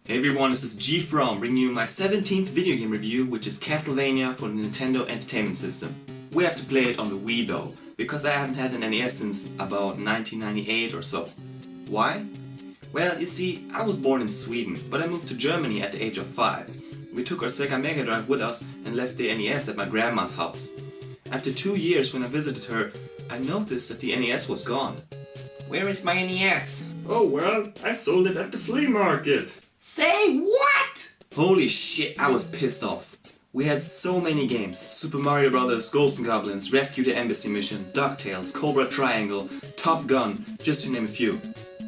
Hey everyone, this is GFrom bringing you my 17th video game review, which is Castlevania for the Nintendo Entertainment System. We have to play it on the Wii though, because I haven't had an NES since about 1998 or so. Why? Well, you see, I was born in Sweden, but I moved to Germany at the age of 5. We took our Sega Mega Drive with us and left the NES at my grandma's house. After 2 years when I visited her, I noticed that the NES was gone. Where is my NES? Oh well, I sold it at the flea market. Say what? Holy shit, I was pissed off. We had so many games: Super Mario Bros., Ghosts and Goblins, Rescue the Embassy Mission, DuckTales, Cobra Triangle, Top Gun, just to name a few.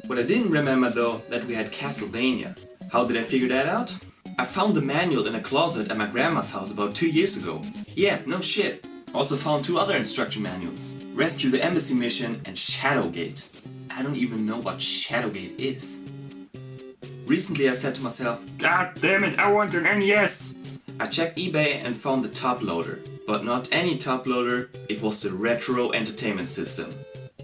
What I didn't remember though, that we had Castlevania. How did I figure that out? I found the manual in a closet at my grandma's house about 2 years ago. Yeah, no shit. Also found 2 other instruction manuals: Rescue the Embassy Mission and Shadowgate. I don't even know what Shadowgate is. Recently I said to myself, God damn it, I want an NES! I checked eBay and found the top loader. But not any top loader, it was the Retro Entertainment System.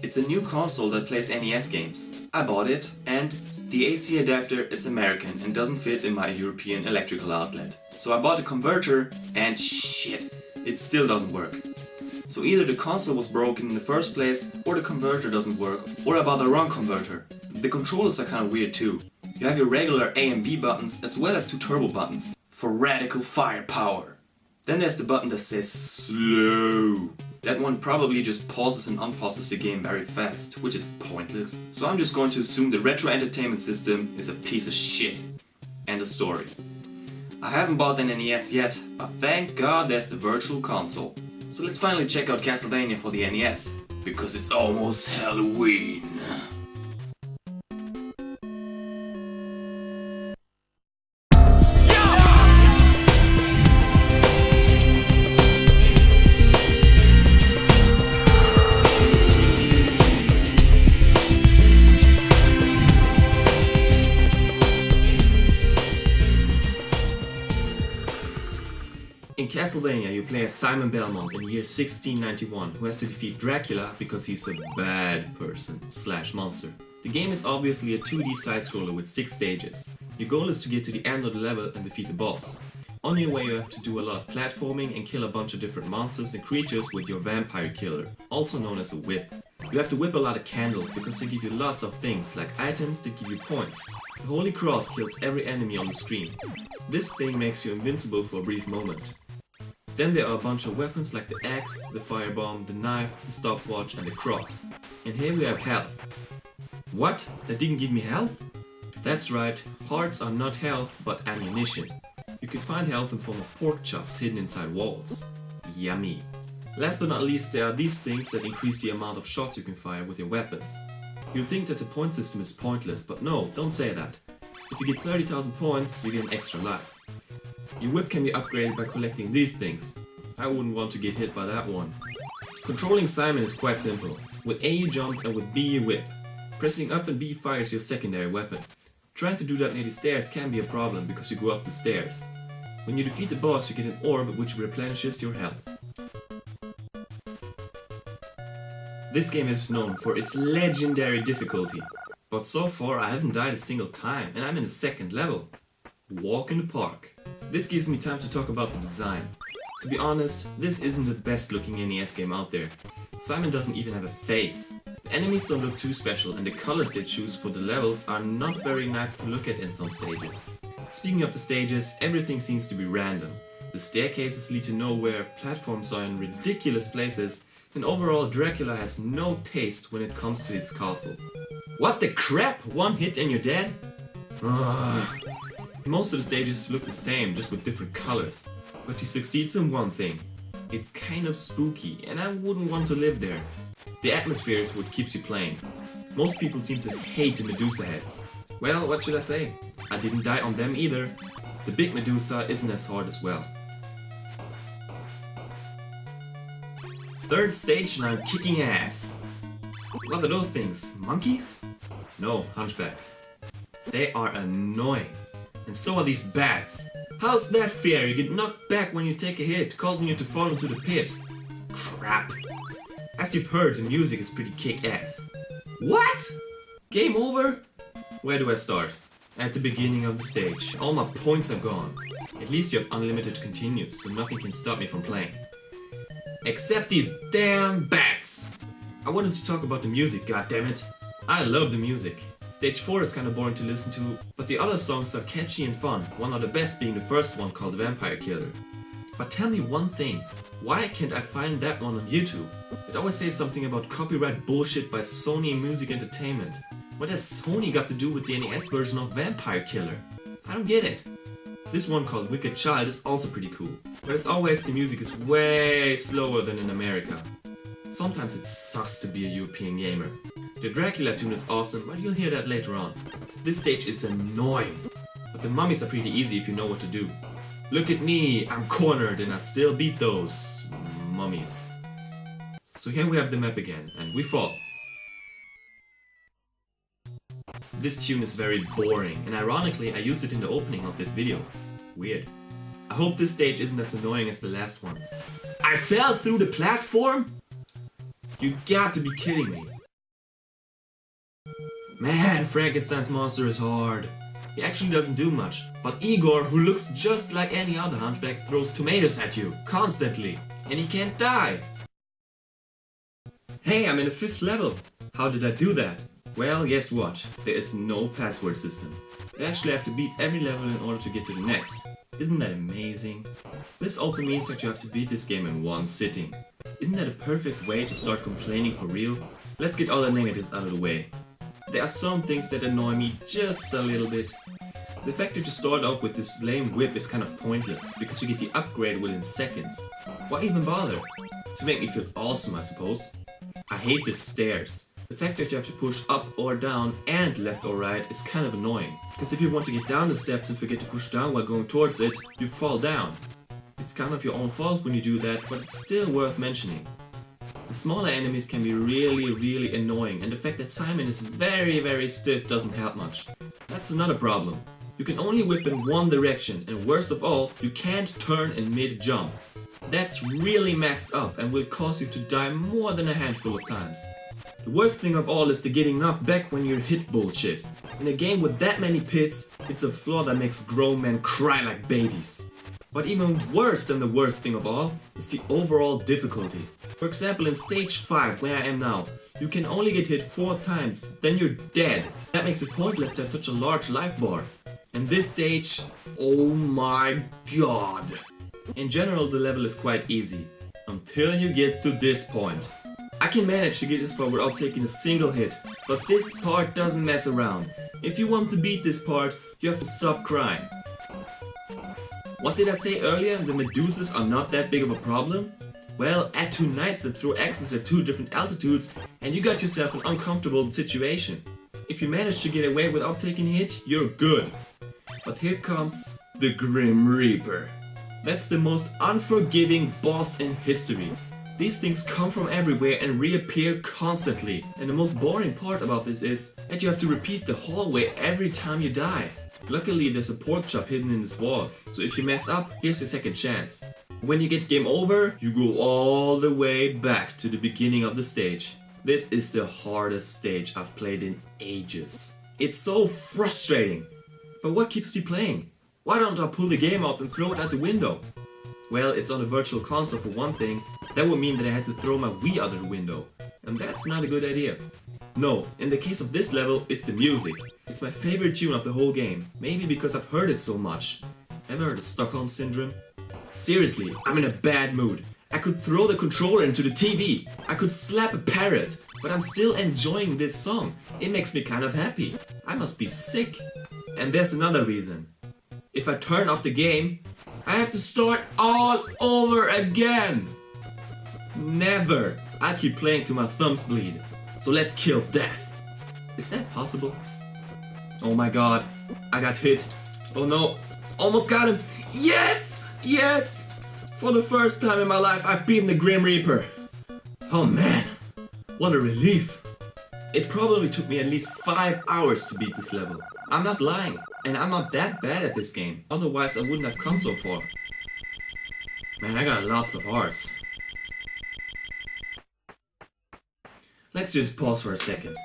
It's a new console that plays NES games. I bought it, and the AC adapter is American and doesn't fit in my European electrical outlet. So I bought a converter and shit, it still doesn't work. So either the console was broken in the first place, or the converter doesn't work, or I bought the wrong converter. The controllers are kinda weird too. You have your regular A and B buttons as well as 2 turbo buttons for radical firepower. Then there's the button that says slow. That one probably just pauses and unpauses the game very fast, which is pointless. So I'm just going to assume the Retro Entertainment System is a piece of shit. End of story. I haven't bought an NES yet, but thank God there's the Virtual Console. So let's finally check out Castlevania for the NES, because it's almost Halloween. In Castlevania, you play as Simon Belmont in the year 1691, who has to defeat Dracula because he's a bad person / monster. The game is obviously a 2D side-scroller with 6 stages. Your goal is to get to the end of the level and defeat the boss. On your way you have to do a lot of platforming and kill a bunch of different monsters and creatures with your vampire killer, also known as a whip. You have to whip a lot of candles because they give you lots of things, like items that give you points. The Holy Cross kills every enemy on the screen. This thing makes you invincible for a brief moment. Then there are a bunch of weapons like the axe, the firebomb, the knife, the stopwatch and the cross. And here we have health. What? That didn't give me health? That's right, hearts are not health but ammunition. You can find health in form of pork chops hidden inside walls. Yummy. Last but not least, there are these things that increase the amount of shots you can fire with your weapons. You'll think that the point system is pointless, but no, don't say that. If you get 30,000 points, you get an extra life. Your whip can be upgraded by collecting these things. I wouldn't want to get hit by that one. Controlling Simon is quite simple. With A you jump and with B you whip. Pressing up and B fires your secondary weapon. Trying to do that near the stairs can be a problem because you go up the stairs. When you defeat the boss you get an orb which replenishes your health. This game is known for its legendary difficulty. But so far I haven't died a single time and I'm in the 2nd level. Walk in the park. This gives me time to talk about the design. To be honest, this isn't the best looking NES game out there. Simon doesn't even have a face. The enemies don't look too special and the colors they choose for the levels are not very nice to look at in some stages. Speaking of the stages, everything seems to be random. The staircases lead to nowhere, platforms are in ridiculous places, and overall Dracula has no taste when it comes to his castle. What the crap? 1 hit and you're dead? Ugh. Most of the stages look the same, just with different colors. But he succeeds in one thing. It's kind of spooky, and I wouldn't want to live there. The atmosphere is what keeps you playing. Most people seem to hate the Medusa heads. Well, what should I say? I didn't die on them either. The big Medusa isn't as hard as well. 3rd stage and I'm kicking ass. What are those things? Monkeys? No, hunchbacks. They are annoying. And so are these bats. How's that fair? You get knocked back when you take a hit, causing you to fall into the pit. Crap. As you've heard, the music is pretty kick-ass. What? Game over? Where do I start? At the beginning of the stage, all my points are gone. At least you have unlimited continues, so nothing can stop me from playing. Except these damn bats! I wanted to talk about the music, goddammit. I love the music. Stage 4 is kinda boring to listen to, but the other songs are catchy and fun, one of the best being the first one called Vampire Killer. But tell me one thing, why can't I find that one on YouTube? It always says something about copyright bullshit by Sony Music Entertainment. What has Sony got to do with the NES version of Vampire Killer? I don't get it. This one called Wicked Child is also pretty cool, but as always the music is way slower than in America. Sometimes it sucks to be a European gamer. The Dracula tune is awesome, but you'll hear that later on. This stage is annoying, but the mummies are pretty easy if you know what to do. Look at me, I'm cornered and I still beat those mummies. So here we have the map again, and we fall. This tune is very boring, and ironically I used it in the opening of this video. Weird. I hope this stage isn't as annoying as the last one. I fell through the platform? You got to be kidding me. Man, Frankenstein's monster is hard. He actually doesn't do much, but Igor, who looks just like any other hunchback, throws tomatoes at you, constantly, and he can't die. Hey, I'm in the 5th level. How did I do that? Well, guess what? There is no password system. You actually have to beat every level in order to get to the next. Isn't that amazing? This also means that you have to beat this game in one sitting. Isn't that a perfect way to start complaining for real? Let's get all the negatives out of the way. There are some things that annoy me just a little bit. The fact that you start off with this lame whip is kind of pointless, because you get the upgrade within seconds. Why even bother? To make me feel awesome, I suppose. I hate the stairs. The fact that you have to push up or down and left or right is kind of annoying, because if you want to get down the steps and forget to push down while going towards it, you fall down. It's kind of your own fault when you do that, but it's still worth mentioning. The smaller enemies can be really annoying, and the fact that Simon is very stiff doesn't help much. That's another problem. You can only whip in one direction, and worst of all, you can't turn in mid-jump. That's really messed up and will cause you to die more than a handful of times. The worst thing of all is the getting knocked back when you're hit bullshit. In a game with that many pits, it's a flaw that makes grown men cry like babies. But even worse than the worst thing of all is the overall difficulty. For example, in stage 5, where I am now, you can only get hit 4 times, then you're dead. That makes it pointless to have such a large life bar. And this stage, oh my god. In general, the level is quite easy, until you get to this point. I can manage to get this far without taking a single hit, but this part doesn't mess around. If you want to beat this part, you have to stop crying. What did I say earlier? The Medusas are not that big of a problem? Well, add 2 knights that throw axes at 2 different altitudes and you got yourself an uncomfortable situation. If you manage to get away without taking a hit, you're good. But here comes the Grim Reaper. That's the most unforgiving boss in history. These things come from everywhere and reappear constantly. And the most boring part about this is that you have to repeat the hallway every time you die. Luckily there's a pork chop hidden in this wall, so if you mess up, here's your second chance. When you get game over, you go all the way back to the beginning of the stage. This is the hardest stage I've played in ages. It's so frustrating. But what keeps me playing? Why don't I pull the game out and throw it out the window? Well, it's on a virtual console for one thing. That would mean that I had to throw my Wii out of the window. And that's not a good idea. No, in the case of this level, it's the music. It's my favorite tune of the whole game. Maybe because I've heard it so much. Ever heard of Stockholm Syndrome? Seriously, I'm in a bad mood. I could throw the controller into the TV. I could slap a parrot. But I'm still enjoying this song. It makes me kind of happy. I must be sick. And there's another reason. If I turn off the game, I have to start all over again. Never. I keep playing till my thumbs bleed. So let's kill death. Is that possible? Oh my god. I got hit. Oh no. Almost got him. Yes! Yes! For the first time in my life, I've beaten the Grim Reaper. Oh man. What a relief. It probably took me at least 5 hours to beat this level. I'm not lying. And I'm not that bad at this game. Otherwise, I wouldn't have come so far. Man, I got lots of hearts. Let's just pause for a second.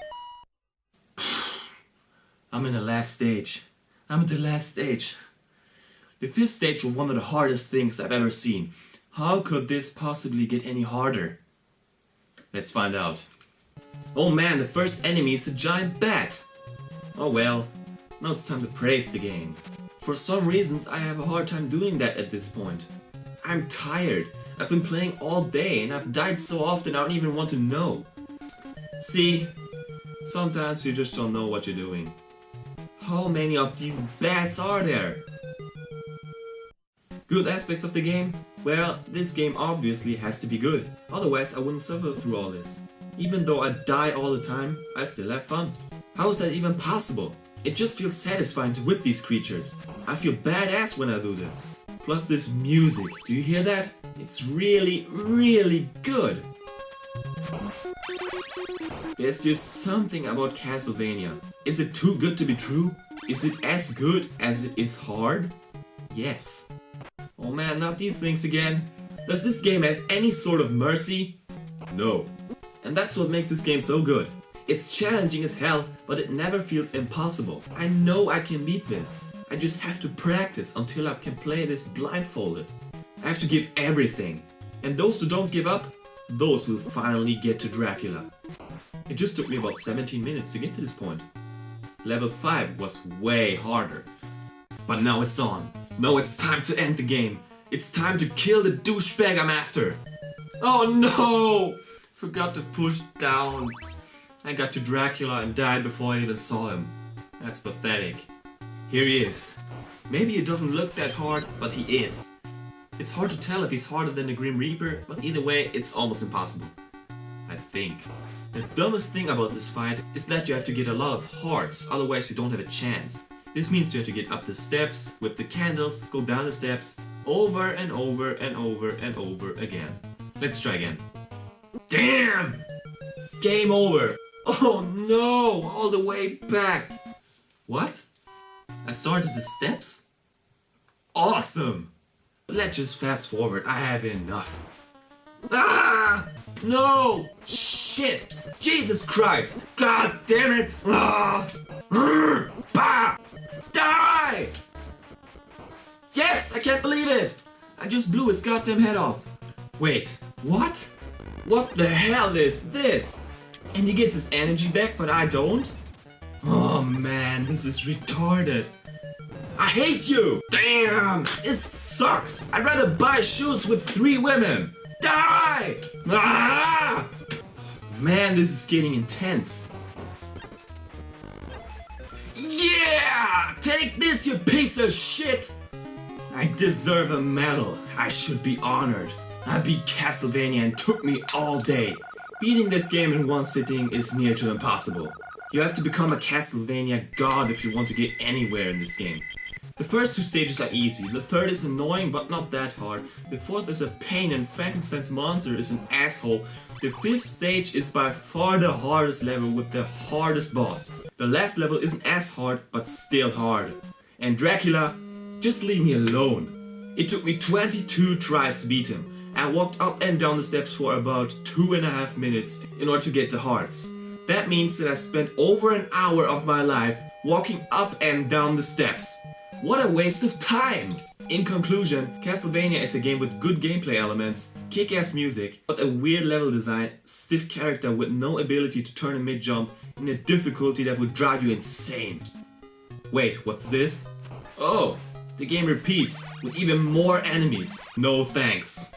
I'm in the last stage. I'm at the last stage. The fifth stage was one of the hardest things I've ever seen. How could this possibly get any harder? Let's find out. Oh man, the first enemy is a giant bat! Oh well, now it's time to praise the game. For some reasons I have a hard time doing that at this point. I'm tired. I've been playing all day and I've died so often I don't even want to know. See, sometimes you just don't know what you're doing. How many of these bats are there? Good aspects of the game? Well, this game obviously has to be good. Otherwise I wouldn't suffer through all this. Even though I die all the time, I still have fun. How is that even possible? It just feels satisfying to whip these creatures. I feel badass when I do this. Plus this music, do you hear that? It's really, really good. There's just something about Castlevania. Is it too good to be true? Is it as good as it is hard? Yes. Oh man, not these things again. Does this game have any sort of mercy? No. And that's what makes this game so good. It's challenging as hell, but it never feels impossible. I know I can beat this. I just have to practice until I can play this blindfolded. I have to give everything. And those who don't give up, those will finally get to Dracula. It just took me about 17 minutes to get to this point. Level 5 was way harder. But now it's on. Now it's time to end the game. It's time to kill the douchebag I'm after. Oh no! Forgot to push down. I got to Dracula and died before I even saw him. That's pathetic. Here he is. Maybe it doesn't look that hard, but he is. It's hard to tell if he's harder than the Grim Reaper, but either way, it's almost impossible. I think. The dumbest thing about this fight is that you have to get a lot of hearts, otherwise you don't have a chance. This means you have to get up the steps, whip the candles, go down the steps, over and over and over and over again. Let's try again. Damn! Game over! Oh no! All the way back! What? I started the steps? Awesome! Let's just fast forward, I have enough. Ah! No! Shit! Jesus Christ! God damn it! Ah! Bah! Die! Yes! I can't believe it! I just blew his goddamn head off. Wait, what? What the hell is this? And he gets his energy back, but I don't? Oh man, this is retarded. I hate you! Damn! This sucks! I'd rather buy shoes with 3 women! Die! Ah! Man, this is getting intense. Yeah! Take this, you piece of shit! I deserve a medal. I should be honored. I beat Castlevania and took me all day. Beating this game in one sitting is near to impossible. You have to become a Castlevania god if you want to get anywhere in this game. The first 2 stages are easy, the third is annoying but not that hard, the fourth is a pain and Frankenstein's monster is an asshole, the 5th stage is by far the hardest level with the hardest boss. The last level isn't as hard but still hard. And Dracula, just leave me alone. It took me 22 tries to beat him. I walked up and down the steps for about 2.5 minutes in order to get the hearts. That means that I spent over an hour of my life walking up and down the steps. What a waste of time! In conclusion, Castlevania is a game with good gameplay elements, kick-ass music, but a weird level design, stiff character with no ability to turn a mid-jump, and a difficulty that would drive you insane. Wait, what's this? Oh, the game repeats, with even more enemies. No thanks.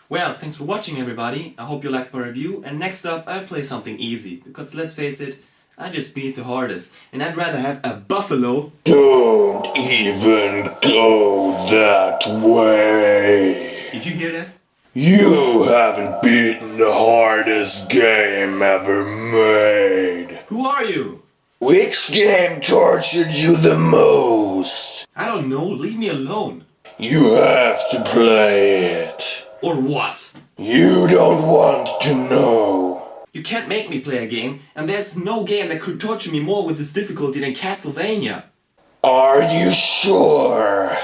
Well, thanks for watching everybody, I hope you liked my review, and next up I'll play something easy, because let's face it, I just beat the hardest, and I'd rather have a buffalo. Don't even go that way. Did you hear that? You haven't beaten the hardest game ever made. Who are you? Which game tortured you the most? I don't know, leave me alone. You have to play it. Or what? You don't want to know. You can't make me play a game, and there's no game that could torture me more with this difficulty than Castlevania. Are you sure?